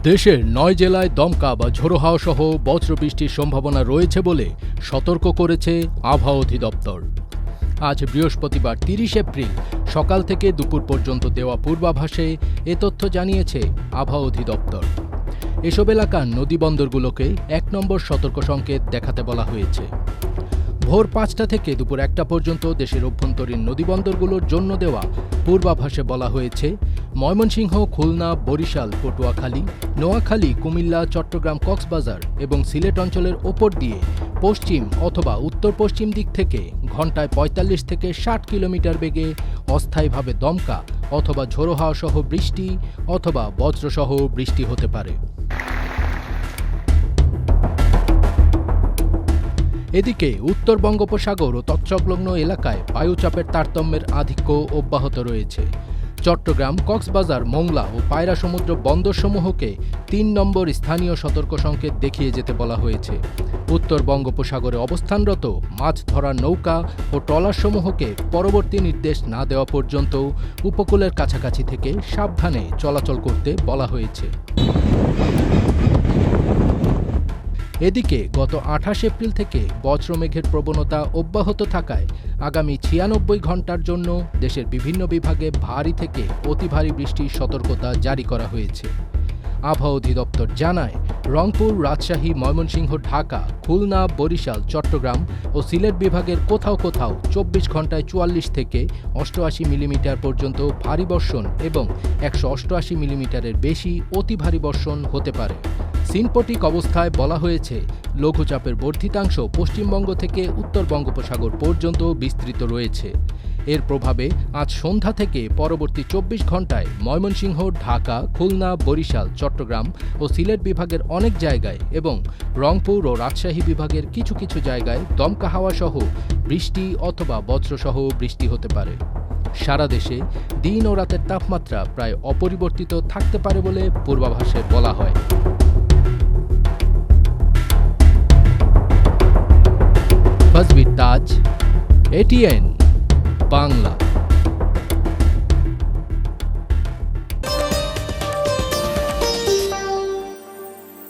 দেশের ৯ জেলায় দমকা বা ঝোড়ো হাওয়া সহ বজ্রবৃষ্টির সম্ভাবনা রয়েছে বলে সতর্ক করেছে আবহাওয়া অধিদপ্তর। আজ বৃহস্পতিবার ৩০ এপ্রিল সকাল থেকে দুপুর পর্যন্ত দেওয়া পূর্বাভাসে এ তথ্য জানিয়েছে আবহাওয়া অধিদপ্তর। এসব এলাকার নদীবন্দরগুলোকে ১ নম্বর সতর্ক সংকেত দেখাতে বলা হয়েছে। ভোর ৫টা থেকে দুপুর ১টা পর্যন্ত দেশের অভ্যন্তরীণ নদীবন্দরগুলোর জন্য দেওয়া পূর্বাভাসে বলা হয়েছে, ময়মনসিংহ, খুলনা, বরিশাল, পটুয়াখালী, নোয়াখালী, কুমিল্লা, চট্টগ্রাম, কক্সবাজার এবং সিলেট অঞ্চলের ওপর দিয়ে পশ্চিম অথবা উত্তর পশ্চিম দিক থেকে ঘণ্টায় ৪৫ থেকে ৬০ কিলোমিটার বেগে অস্থায়ীভাবে দমকা অথবা ঝোড়ো হাওয়া সহ বৃষ্টি অথবা বজ্রসহ বৃষ্টি হতে পারে। এদিকে উত্তর বঙ্গোপসাগর ও তৎসংলগ্ন এলাকায় বায়ুচাপের তারতম্যের আধিক্য অব্যাহত রয়েছে। চট্টগ্রাম, কক্সবাজার, মোংলা ও পায়রা সমুদ্র বন্দরসমূহকে ৩ নম্বর স্থানীয় সতর্ক সংকেত দেখিয়ে যেতে বলা হয়েছে। উত্তর বঙ্গোপসাগরে অবস্থানরত মাছ ধরার নৌকা ও ট্রলারসমূহকে পরবর্তী নির্দেশ না দেওয়া পর্যন্ত উপকূলের কাছাকাছি থেকে সাবধানে চলাচল করতে বলা হয়েছে। এদিকে গত ২৮ এপ্রিল থেকে বজ্রমেঘের প্রবণতা অব্যাহত থাকায় আগামী ৯৬ ঘণ্টার জন্য দেশের বিভিন্ন বিভাগে ভারী থেকে অতি ভারী বৃষ্টির সতর্কতা জারি করা হয়েছে। আবহাওয়া অধিদপ্তর জানায়, রংপুর, রাজশাহী, ময়মনসিংহ, ঢাকা, খুলনা, বরিশাল, চট্টগ্রাম ও সিলেট বিভাগের কোথাও কোথাও ২৪ ঘণ্টায় ৪৪ থেকে ৮৮ মিলিমিটার পর্যন্ত ভারী বর্ষণ এবং ১৮৮ মিলিমিটারের বেশি অতি ভারী বর্ষণ হতে পারে। সিনপটিক অবস্থায় বলা হয়েছে, লঘুচাপের বর্ধিতাংশ পশ্চিমবঙ্গ থেকে উত্তর বঙ্গোপসাগর পর্যন্ত বিস্তৃত রয়েছে। এর প্রভাবে আজ সন্ধ্যা থেকে পরবর্তী ২৪ ঘণ্টায় ময়মনসিংহ, ঢাকা, খুলনা, বরিশাল, চট্টগ্রাম ও সিলেট বিভাগের অনেক জায়গায় এবং রংপুর ও রাজশাহী বিভাগের কিছু কিছু জায়গায় দমকা হাওয়া সহ বৃষ্টি অথবা বজ্রসহ বৃষ্টি হতে পারে। সারা দেশে দিন ও রাতের তাপমাত্রা প্রায় অপরিবর্তিত থাকতে পারে বলে পূর্বাভাসে বলা হয়। তাজ, এটিএন বাংলা।